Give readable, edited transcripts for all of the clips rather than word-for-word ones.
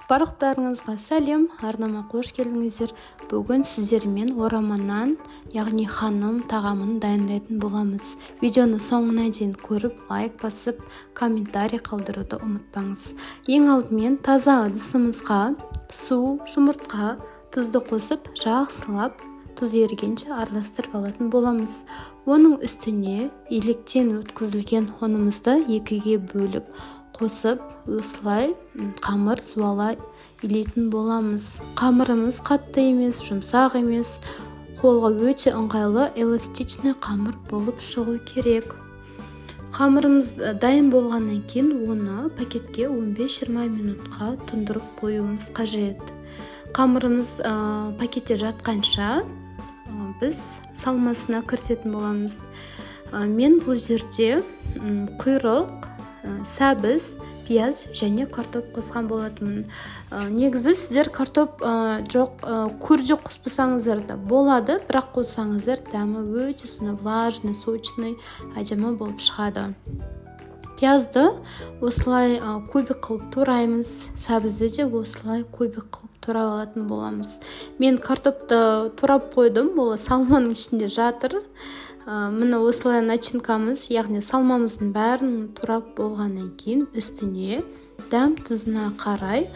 Барлықтарыңызға сәлем, арнама қош келдіңіздер. Бүгін сіздермен ораманнан, яғни ханым тағамын дайындайтын боламыз. Видеоны соңына дейін көріп, лайк басып, комментарий қалдыруды ұмытпаңыз. Ең алдымен таза ыдысымызға су, жұмыртқа, тұзды қосып, жақсылап, тұз ерігенше араластырып алатын боламыз. Оның үстіне електен өткізілген ұнымызды екіге бөліп қосып, осылай қамыр суала илейтін боламыз. Қамырымыз қатты емес, жұмсақ емес, қолға өте ыңғайлы эластичный қамыр болып шығу керек. Қамырымыз дайын болғаннан кейін оны пакетке 15-20 минутқа тұндырып қоюымыз қажет. Қамырымыз пакетте жатқанша біз салмасына кірісетін боламыз. Мен бұл жерде құйрық, сәбіз, пияз және картоп қосқан болатынмын. Негізі сіздер картоп көрде қоспасаңыздар да болады, бірақ қоссаңыздар дәмі өте влажный, сочный, әдемі болып шығады. Пиязды осылай кубик қылып тураймыз, сәбізді де осылай кубик қылып турап алатын боламыз. Мен картопты турап қойдым, бұл салманың ішінде жатыр. Міне осылай начинкамыз, яғни салмамыздың бәрін турап болғаннан кейін үстіне дәм тұзына қарай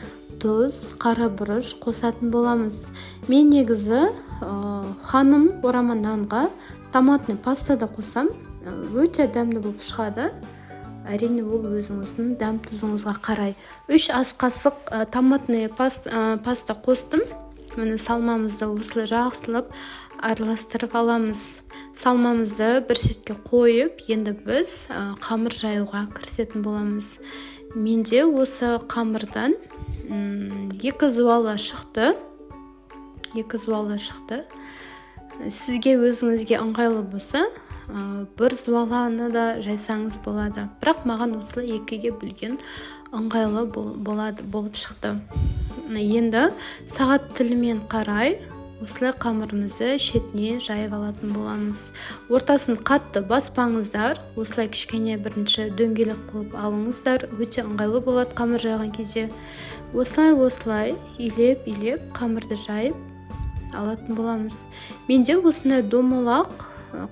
тұз, қара бұрыш қосатын боламыз. Мен негізі ханым ораманнанға томатный паста да қосам, өте дәмді болып шығады. Әрине ол өзіңіздің дәм тұзыңызға қарай. 3 ас қасық томатный паста қостым. Міне салмамызды осылай жақсылап араластырып аламыз. Салмамызды бір шетке қойып, енді біз қамыр жаюға кірісетін боламыз. Менде осы қамырдан 2 зуала шықты. Сізге өзіңізге ыңғайлы болса, 1 зуаланы да жайсаңыз болады. Бірақ маған осылай 2-ге бөлген ыңғайлы болып шықты. Енді сағат тілімен қарай осылай қамырымызды шетіне жайып алатын боламыз. Ортасын қатты баспаңыздар, осылай кішкене бірінші дөңгелек қылып алыңыздар, өте ыңғайлы болады қамыр жайған кезде. Осылай илеп қамырды жайып алатын боламыз. Менде осындай домалақ,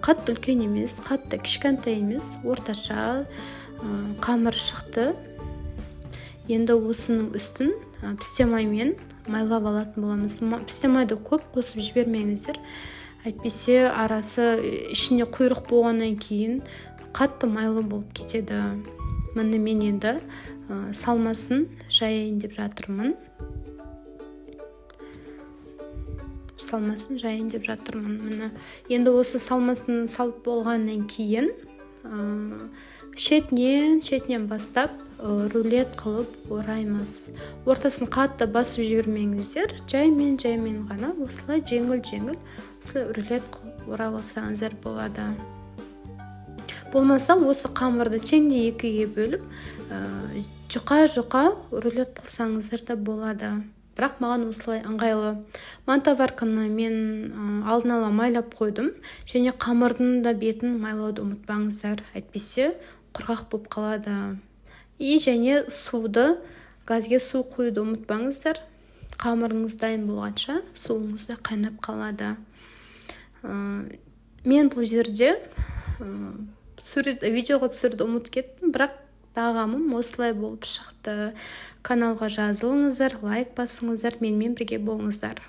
қатты үлкен емес, қатты кішкентай емес, орташа қамыр шықты. Енді осының үстін пістемаймен майлап алатын боламыз. Пістемайды көп қосып жібермеңіздер. Әйтпесе арасы ішінде құйрық болғаннан кейін қатты майлы болып кетеді. Міне мен енді салмасын жайайын деп жатырмын. Міне енді осы салмасын салып болғаннан кейін шетінен бастап рулет қылып ораймыз. Ортасын қатты басып жібермеңіздер, жаймен ғана осылай жеңіл осылай рулет қылып орап алсаңыздар болады. Болмаса осы қамырды теңде 2-ге бөліп, жұқа рулет қылсаңыздар да болады. Бірақ маған осылай ыңғайлы. Мантоварканы мен алдын ала майлап қойдым, және қамырдың да бетін майлауды ұмытпаңыздар, әйтпесе құрғақ болып қалады. Және суды, газге су қойды ұмытпаңыздар. Қамырыңыз дайын болғанша суыңыз да қайнап қалады. Мен бұл жерде видеоға түсіруді ұмытып кеттім, бірақ тағамым осылай болып шықты. Каналға жазылыңыздар, лайк басыңыздар, менімен бірге болыңыздар.